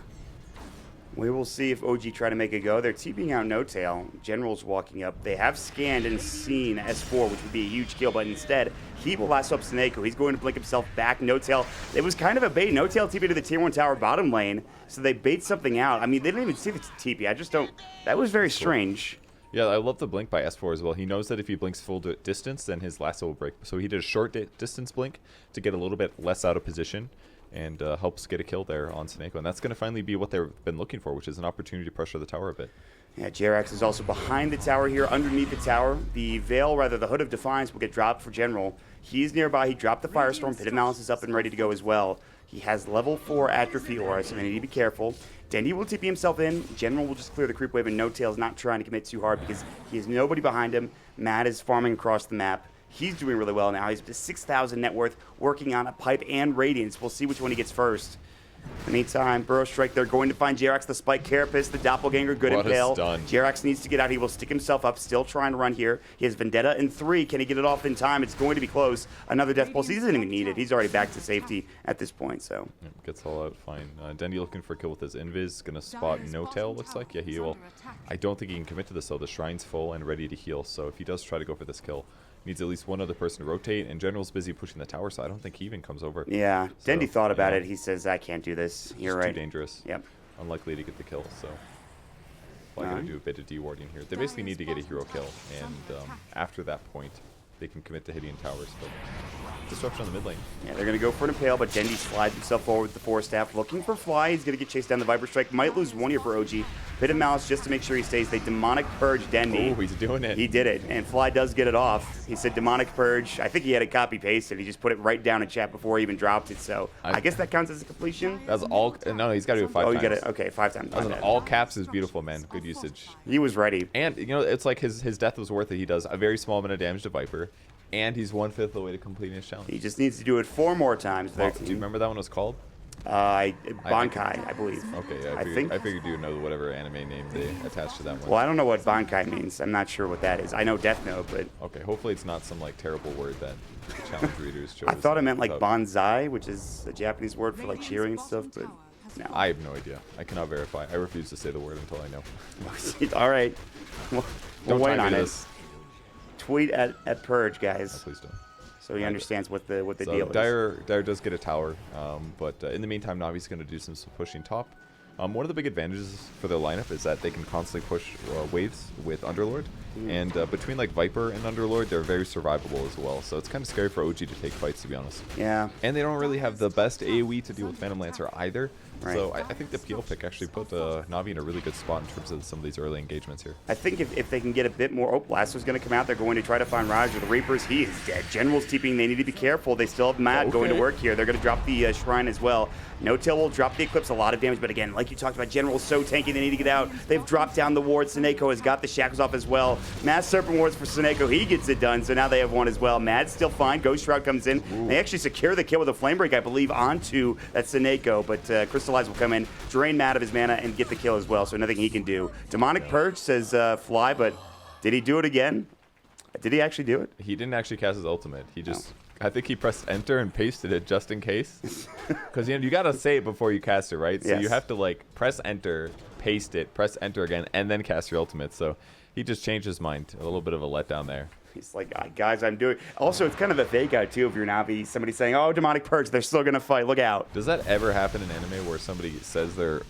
We will see if OG try to make a go. They're TPing out No Tail. General's walking up. They have scanned and seen S4, which would be a huge kill, but instead, he will lasso up Sneko. He's going to blink himself back. No Tail. It was kind of a bait. No Tail TP to the tier 1 tower bottom lane, so they bait something out. I mean, they didn't even see the TP. I just don't. That was very strange. Yeah, I love the blink by S4 as well. He knows that if he blinks full distance, then his lasso will break. So he did a short distance blink to get a little bit less out of position, and helps get a kill there on Sneko. And that's going to finally be what they've been looking for, which is an opportunity to pressure the tower a bit. Yeah, Jerax is also behind the tower here, underneath the tower. The Veil, rather the Hood of Defiance, will get dropped for General. He's nearby. He dropped the Firestorm. Pit Analysis up and ready to go as well. He has level 4 Atrophy Aura, so they need to be careful. Dendi will TP himself in. General will just clear the creep wave, and No Tail's not trying to commit too hard because he has nobody behind him. Matt is farming across the map. He's doing really well now. He's 6,000 net worth, working on a Pipe and Radiance. We'll see which one he gets first. In the meantime, Burrow Strike, they're going to find Jerax, the Spike Carapace, the Doppelganger, good and pale. Jerax needs to get out. He will stick himself up, still trying to run here. He has Vendetta in 3. Can he get it off in time? It's going to be close. Another Death Pulse. He doesn't even need it. He's already back to safety at this point, so. Yep, gets all out fine. Dendi looking for a kill with his Invis. Going to spot No Tail, looks like. Yeah, he will. I don't think he can commit to this, though. The Shrine's full and ready to heal, so if he does try to go for this kill, needs at least one other person to rotate, and General's busy pushing the tower, so I don't think he even comes over. Yeah, so, Dendi thought about it. He says, I can't do this. You're right. Too dangerous. Yep. Unlikely to get the kill, so probably going to do a bit of dewarding here. They basically need to get a hero kill, and after that point, they can commit to hitting towers, but disruption on the mid lane. Yeah, they're going to go for an Impale, but Dendi slides himself forward with the 4-staff, looking for Fly. He's going to get chased down the Viper Strike. Might lose one here for OG. Pit of Malice just to make sure he stays. They Demonic Purge Dendi. Oh, he's doing it. He did it, and Fly does get it off. He said Demonic Purge. I think he had it copy-pasted. He just put it right down in chat before he even dropped it, so I guess that counts as a completion. That's all. No, he's got to do it 5 times. Oh, you got it. Okay, 5 times. That was all caps is beautiful, man. Good usage. He was ready. And, you know, it's like his death was worth it. He does a very small amount of damage to Viper, and he's 1/5 of the way to completing his challenge. He just needs to do it 4 more times. Do you remember that one was called? Bankai, I believe. Okay, yeah, I figured you would know whatever anime name they attached to that one. Well, I don't know what Bankai means. I'm not sure what that is. I know Death Note, but... Okay, hopefully it's not some, like, terrible word that the challenge readers chose. I thought it meant, like, bonsai, which is a Japanese word for, like, cheering and stuff, but no. I have no idea. I cannot verify. I refuse to say the word until I know. All right. We'll wait on it. This. Tweet at Purge, guys. No, please don't. So he understands what the deal is. Dire does get a tower, but in the meantime, Navi's going to do some pushing top. One of the big advantages for their lineup is that they can constantly push waves with Underlord, and between like Viper and Underlord, they're very survivable as well. So it's kind of scary for OG to take fights, to be honest. Yeah. And they don't really have the best AoE to deal with Phantom Lancer either. Right. So I think the PL pick actually put Navi in a really good spot in terms of some of these early engagements here. I think if they can get a bit more... Oh, Blasto's going to come out. They're going to try to find Roger. The Reapers, he is dead. General's TPing. They need to be careful. They still have Matt going to work here. They're going to drop the Shrine as well. No Tail will drop the Eclipse, a lot of damage, but again, like you talked about, General's so tanky, they need to get out. They've dropped down the ward. Sneko has got the Shackles off as well. Mass Serpent wards for Sneko. He gets it done, so now they have one as well. Mad's still fine. Ghost Shroud comes in. Ooh. They actually secure the kill with a Flame Break, I believe, onto that Sneko, but Crystallize will come in, drain Matt of his mana, and get the kill as well, so nothing he can do. Demonic Purge says Fly, but did he do it again? Did he actually do it? He didn't actually cast his ultimate. He just I think he pressed enter and pasted it just in case. Because you gotta say it before you cast it, right? So you have to like press enter, paste it, press enter again, and then cast your ultimate. So he just changed his mind. A little bit of a letdown there. He's like, guys, I'm doing. Also, it's kind of a fake out too if you're Navi. Somebody saying, "Oh, demonic purge, they're still gonna fight. Look out." Does that ever happen in anime where somebody says their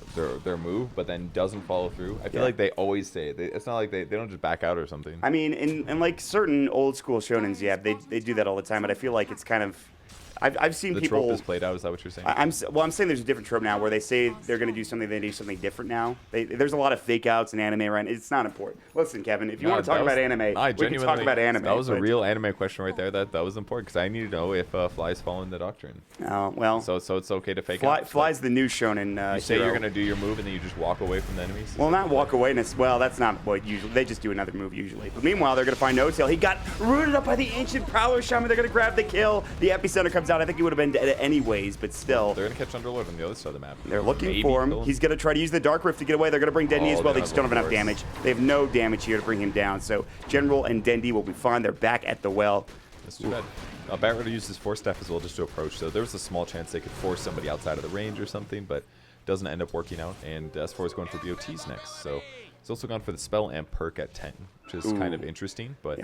move but then doesn't follow through? I feel like they always say it. It's not like they don't just back out or something. I mean, in like certain old school shonens, yeah, they do that all the time. But I feel like it's kind of. I've seen the people. trope is played out. Is that what you're saying? I'm saying there's a different trope now where they say they're going to do something, they do something different now. There's a lot of fake outs in anime, right? It's not important. Listen, Kevin, if you want to talk about anime, we can talk about anime. That was a real anime question right there. That was important because I need to know if Fly's following the doctrine. Well, so it's okay to fake out. Fly's the new shonen. You say hero. you're going to do your move and then you just walk away from the enemies. Well, not walk away. Well, that's not what usually. They just do another move usually. But meanwhile, they're going to find No Tail. He got rooted up by the ancient Prowler Shaman. They're going to grab the kill. The epicenter comes out. I think he would have been dead anyways, but still. They're going to catch Underlord on the other side of the map. They're looking for him. He's going to try to use the Dark Rift to get away. They're going to bring Dendi as well. They just don't have enough damage. They have no damage here to bring him down. So General and Dendi will be fine. They're back at the well. That's too bad. Barrett used his Force Staff as well just to approach. So there was a small chance they could force somebody outside of the range or something, but doesn't end up working out. And S4 is going for BOTs next. So he's also gone for the spell and perk at 10, which is kind of interesting. But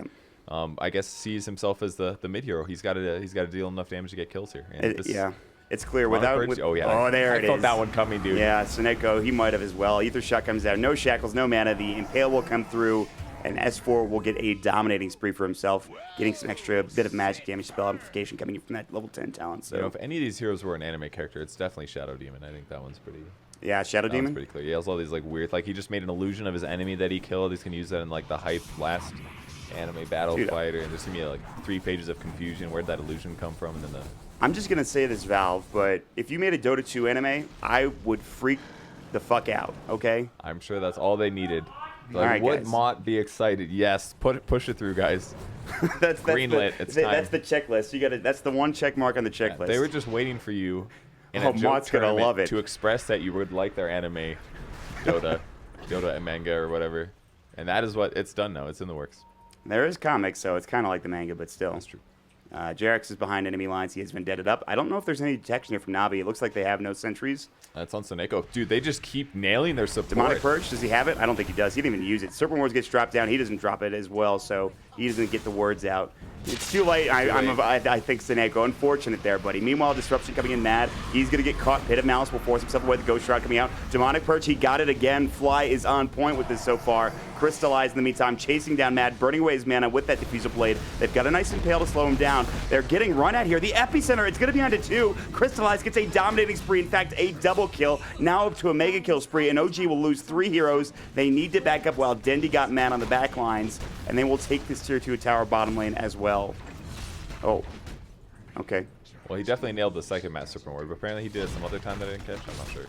I guess sees himself as the mid hero. He's got to deal enough damage to get kills here. And it's clear without. Oh yeah. There it is. I felt that one coming, dude. Yeah, Seneko, he might have as well. Ether Shot comes out. No shackles, no mana. The Impale will come through, and S4 will get a dominating spree for himself, getting some extra bit of magic damage spell amplification coming in from that level 10 talent. So if any of these heroes were an anime character, it's definitely Shadow Demon. I think that one's pretty. Yeah, Shadow Demon. Pretty clear. He has all these like weird, like he just made an illusion of his enemy that he killed. He's gonna use that in like the hype last anime battle fighter, and there's gonna be like 3 pages of confusion. Where'd that illusion come from? And then I'm just gonna say this, Valve, but if you made a Dota 2 anime, I would freak the fuck out. Okay. I'm sure that's all they needed. Like, all right, would guys. Mott be excited? Yes. Push it through, guys. that's greenlit. It's time. That's the checklist. You got to. That's the one check mark on the checklist. They were just waiting for you. In a joke Mott's gonna love it. To express that you would like their anime, Dota and manga or whatever, and that is what it's done now. It's in the works. There is comics, so it's kind of like the manga, but still. That's true. Jarex is behind enemy lines. He has been deaded up. I don't know if there's any detection here from Navi. It looks like they have no sentries. That's on Seneko. Dude, they just keep nailing their support. Demonic Purge, does he have it? I don't think he does. He didn't even use it. Serpent Wars gets dropped down. He doesn't drop it as well, so he doesn't get the words out. It's too late. I think Seneko. Unfortunate there, buddy. Meanwhile, Disruption coming in mad. He's going to get caught. Pit of Malice will force himself away. The Ghost Shroud coming out. Demonic Purge, he got it again. Fly is on point with this so far. Crystallize in the meantime, chasing down Mad, burning away his mana with that Diffusal Blade. They've got a nice Impale to slow him down. They're getting run at here. The Epicenter, it's going to be on to 2. Crystallize gets a dominating spree. In fact, a double kill. Now up to a mega kill spree, and OG will lose 3 heroes. They need to back up while Dendi got mad on the back lines, and they will take this tier 2 tower bottom lane as well. Oh, okay. Well, he definitely nailed the second Master Serpent Ward, but apparently he did it some other time that I didn't catch. I'm not sure.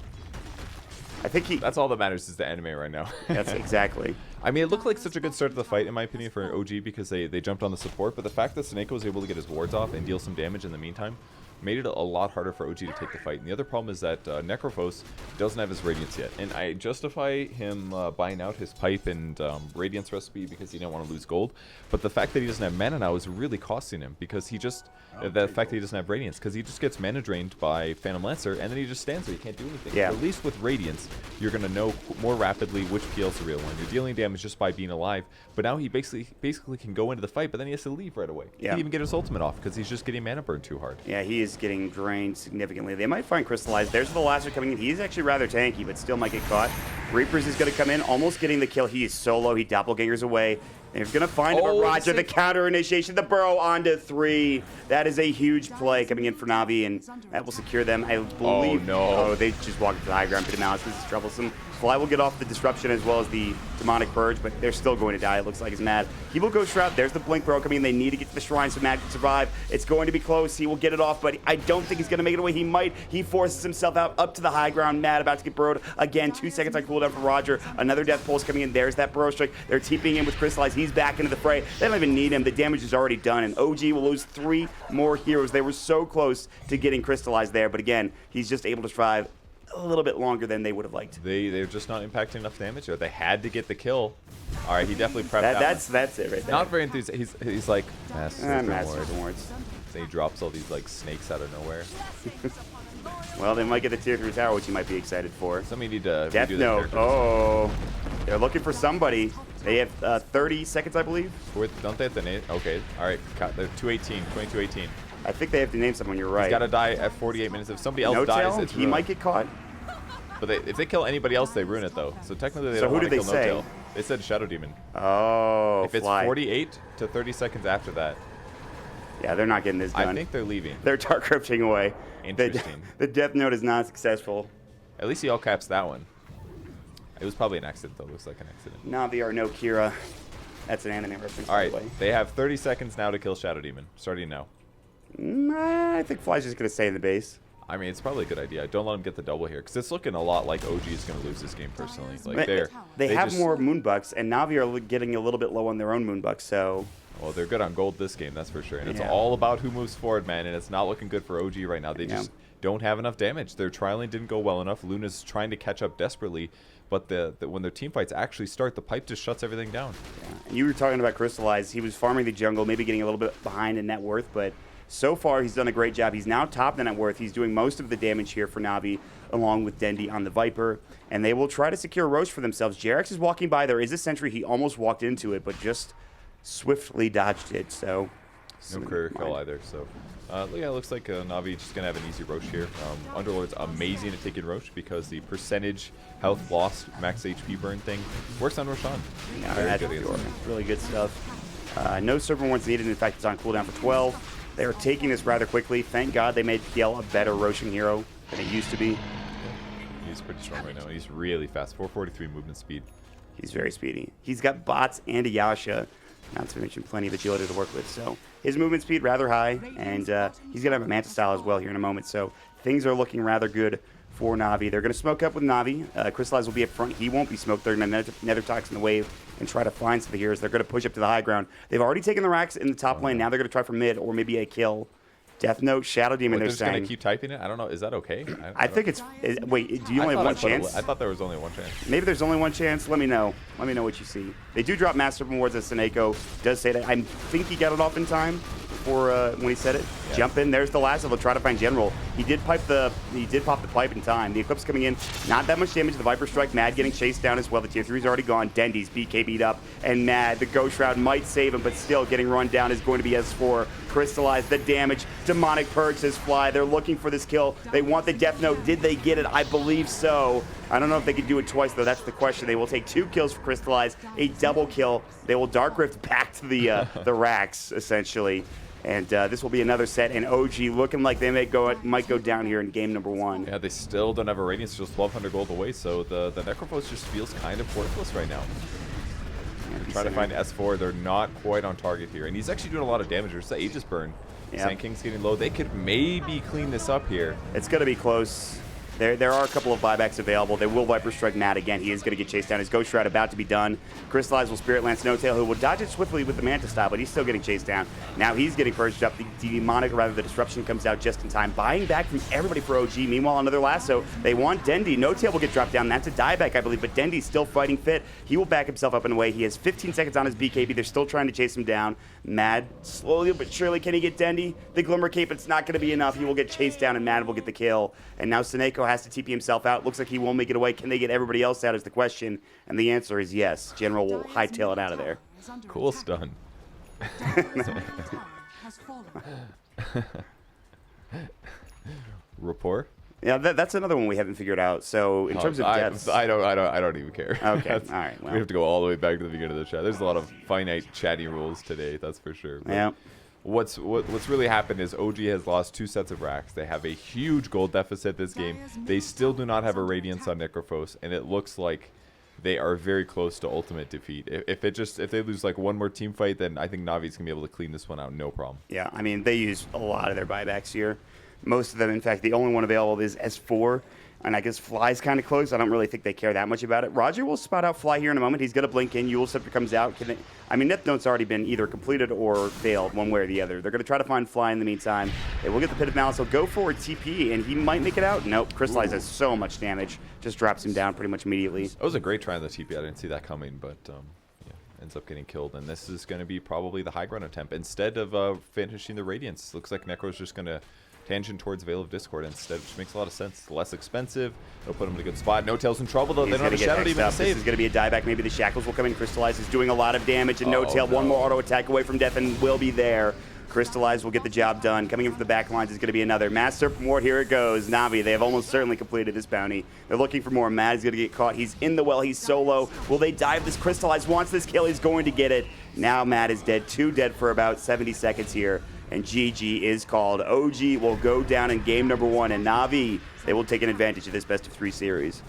I think he... That's all that matters is the anime right now. That's exactly. I mean, it looked like such a good start to the fight, in my opinion, for OG because they jumped on the support, but the fact that Seneko was able to get his wards off and deal some damage in the meantime made it a lot harder for OG to take the fight. And the other problem is that Necrophos doesn't have his Radiance yet. And I justify him buying out his Pipe and Radiance recipe because he didn't want to lose gold. But the fact that he doesn't have mana now is really costing him because he just... the fact that he doesn't have Radiance, because he just gets mana drained by Phantom Lancer, and then he just stands there. He can't do anything. Yeah. So at least with Radiance, you're going to know more rapidly which PL's the real one. You're dealing damage just by being alive, but now he basically can go into the fight, but then he has to leave right away. He can't even get his ultimate off because he's just getting mana burn too hard. Yeah, he is getting drained significantly. They might find Crystallized. There's the Lasso coming in. He's actually rather tanky, but still might get caught. Reapers is going to come in, almost getting the kill. He is solo. He doppelgangers away. They're going to find him, but Roger, the counter initiation, the burrow onto 3. That is a huge play coming in for Navi, and that will secure them. I believe. Oh, no. Oh, they just walked to the high ground. Pit of Malice. This is troublesome. Fly will get off the Disruption as well as the Demonic Purge, but they're still going to die. It looks like he's Mad. He will go Shroud. There's the Blink Burrow coming in. They need to get to the Shrine so Mad can survive. It's going to be close. He will get it off, but I don't think he's going to make it away. He might. He forces himself out up to the high ground. Mad about to get burrowed. Again, 2 seconds on cooldown for Roger. Another Death Pulse coming in. There's that Burrow Strike. They're TPing in with Crystallize. He's back into the fray. They don't even need him. The damage is already done, and OG will lose 3 more heroes. They were so close to getting Crystallized there, but again, he's just able to survive a little bit longer than they would have liked. They're just not impacting enough damage, or they had to get the kill. All right, he definitely prepped That's it right there. Not very enthusiastic. He's like, Master Master Reward. Rewards. So he drops all these like snakes out of nowhere. Well, they might get the tier 3 tower, which you might be excited for. Somebody need to Death redo their Note. characters. Oh, they're looking for somebody. They have 30 seconds, I believe. Don't they have to name? Okay, all right. They're 2218. I think they have to name someone. You're right. He's got to die at 48 minutes. If somebody else No dies, tail. it's He ruined. might get caught. But if they kill anybody else, they ruin it though. So technically, they So don't who want to did kill they say? No Tail. They said Shadow Demon. Oh, If it's fly. 48 to 30 seconds after that, Yeah, they're not getting this done. I think they're leaving. They're dark crypting away. Interesting. The Death Note is not successful. At least he all caps that one. It was probably an accident though. It looks like an accident. Navi or no Kira. That's an anime reference, All by right, the way. they have 30 seconds now to kill Shadow Demon. Starting now. I think Fly's just going to stay in the base. I mean, it's probably a good idea. Don't let him get the double here, because it's looking a lot like OG is going to lose this game personally. Like They have just- more Moonbucks, and Navi are getting a little bit low on their own Moonbucks, so... Well, they're good on gold this game, that's for sure. And it's Yeah. all about who moves forward, man. And it's not looking good for OG right now. They Yeah. just don't have enough damage. Their trialing didn't go well enough. Luna's trying to catch up desperately, but when their team fights actually start, the pipe just shuts everything down. Yeah. And you were talking about Crystallize. He was farming the jungle, maybe getting a little bit behind in net worth, but so far he's done a great job. He's now top in net worth. He's doing most of the damage here for Navi, along with Dendi on the Viper, and they will try to secure Roche for themselves. Jarex is walking by. There is a sentry. He almost walked into it, but just swiftly dodged it, so... No career kill either. So, yeah, it looks like Navi just going to have an easy Roche here. Underlord's amazing at taking Roche because the percentage health lost, max HP burn thing works on Roshan. Yeah, Very that's good against him. really good stuff. No server warrants needed. In fact, it's on cooldown for 12. They are taking this rather quickly. Thank God they made Kiel a better Roshan hero than he used to be. He's pretty strong right now, and he's really fast. 443 movement speed. He's very speedy. He's got bots and a Yasha, not to mention plenty of agility to work with. So his movement speed rather high, and he's going to have a Manta style as well here in a moment. So things are looking rather good for Navi. They're going to smoke up with Navi. Crystallize will be up front. He won't be smoked. They're going to Nether Toxin the wave and try to find some of the heroes. They're going to push up to the high ground. They've already taken the racks in the top lane. Now they're going to try for mid or maybe a kill. Death Note, Shadow Demon, They're they're just going saying. to keep typing it? I don't know. Is that okay? I think it's... Wait, do you only have one chance? I thought there was only one chance. Maybe there's only one chance. Let me know. Let me know what you see. They do drop Master Rewards as Seneko does say that. I think he got it off in time before when he said it. Yeah. Jump in. There's the last of. They'll try to find General. He did pop the pipe in time. The Eclipse coming in. Not that much damage. The Viper Strike. Mad getting chased down as well. The tier 3's already gone. Dendi's BK beat up. And Mad, the Ghost Shroud might save him, but still getting run down is going to be S4. Crystallize the damage. Demonic Purge says Fly. They're looking for this kill. They want the Death Note. Did they get it? I believe so. I don't know if they can do it twice, though. That's the question. They will take 2 kills for Crystallize, a double kill. They will Dark Rift back to the racks, essentially. And this will be another set. And OG looking like they might go down here in game number 1. Yeah, they still don't have a Radiance, just 1,200 gold away, so the Necrophos just feels kind of worthless right now. Trying to find S4. They're not quite on target here. And he's actually doing a lot of damage. There's the Aegis burn. Yeah. Sand King's getting low. They could maybe clean this up here. It's going to be close. There are a couple of buybacks available. They will Viper Strike Matt again. He is going to get chased down. His Ghost Shroud about to be done. Crystallize will Spirit Lance No Tail, who will dodge it swiftly with the Manta style, but he's still getting chased down. Now he's getting purged up. The Demonic, rather, the Disruption comes out just in time, buying back from everybody for OG. Meanwhile, another lasso. They want Dendi. No Tail will get dropped down. That's a dieback, I believe, but Dendi's still fighting fit. He will back himself up and away. He has 15 seconds on his BKB. They're still trying to chase him down. Mad, slowly but surely, can he get Dendi? The Glimmer Cape, it's not going to be enough. He will get chased down, and Mad will get the kill. And now Seneko has to TP himself out. Looks like he won't make it away. Can they get everybody else out is the question. And the answer is yes. General will hightail it out of there. Cool stun. Rapport? Yeah, that's another one we haven't figured out. So in terms of deaths... I don't even care. Okay, all right. Well. We have to go all the way back to the beginning of the chat. There's a lot of finite chatty rules today, that's for sure. But Yeah. What's really happened is OG has lost 2 sets of racks. They have a huge gold deficit this game. They still do not have a Radiance on Necrophos, and it looks like they are very close to ultimate defeat. If they lose like one more team fight, then I think Navi's gonna be able to clean this one out, no problem. Yeah, I mean, they use a lot of their buybacks here. Most of them, in fact, the only one available is S4. And I guess Fly's kind of close. I don't really think they care that much about it. Roger will spot out Fly here in a moment. He's going to blink in. Yule Scepter comes out. Death Note's already been either completed or failed, one way or the other. They're going to try to find Fly in the meantime. They will get the Pit of Malice. He'll go for a TP, and he might make it out. Nope. Crystallize has so much damage. Just drops him down pretty much immediately. That was a great try on the TP. I didn't see that coming, but yeah, ends up getting killed. And this is going to be probably the high ground attempt. Instead of finishing the Radiance, looks like Necro's just going to tangent towards Veil of Discord instead, which makes a lot of sense. Less expensive. It'll put him in a good spot. No Tail's in trouble, though. They don't have a Shadow even to save. This is going to be a dieback. Maybe the Shackles will come in. Crystallize is doing a lot of damage, and No Tail, one more auto attack away from death, and will be there. Crystallize will get the job done. Coming in from the back lines is going to be another. Mass Serpent Ward, here it goes. Navi, they have almost certainly completed this bounty. They're looking for more. Matt is going to get caught. He's in the well. He's solo. Will they dive this? Crystallize wants this kill. He's going to get it. Now Matt is dead. 2 dead for about 70 seconds here. And GG is called. OG will go down in game number 1. And Navi, they will take an advantage of this best-of-3 series.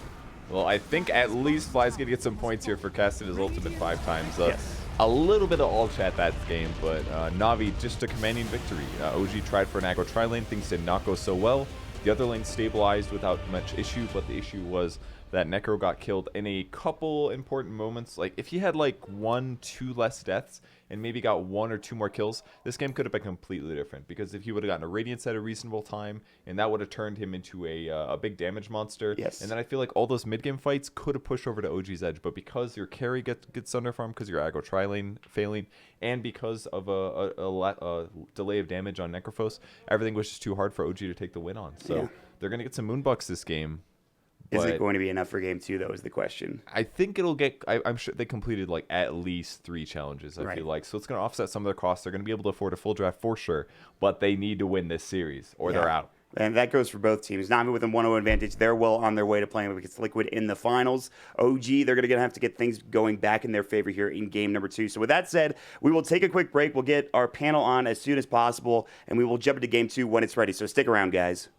Well, I think at least Fly's going to get some points here for casting his ultimate 5 times. Yes. A little bit of all chat that game, but Navi just a commanding victory. OG tried for an aggro tri-lane. Things did not go so well. The other lane stabilized without much issue, but the issue was that Necro got killed in a couple important moments. Like, if he had like 1-2 less deaths and maybe got 1 or 2 more kills, this game could have been completely different. Because if he would have gotten a Radiance at a reasonable time, and that would have turned him into a big damage monster. Yes. And then I feel like all those mid-game fights could have pushed over to OG's edge. But because your carry gets underfarmed, because your aggro tri-lane failing, and because of a delay of damage on Necrophos, everything was just too hard for OG to take the win on. So they're going to get some Moonbucks this game. Is it going to be enough for game 2, though, is the question. I think it'll get... I'm sure they completed like at least 3 challenges, I feel like. So it's going to offset some of their costs. They're going to be able to afford a full draft for sure. But they need to win this series or they're out. And that goes for both teams. Nami with a 1-0 advantage. They're well on their way to playing against Liquid in the finals. OG, they're going to have to get things going back in their favor here in game number 2. So with that said, we will take a quick break. We'll get our panel on as soon as possible, and we will jump into game 2 when it's ready. So stick around, guys.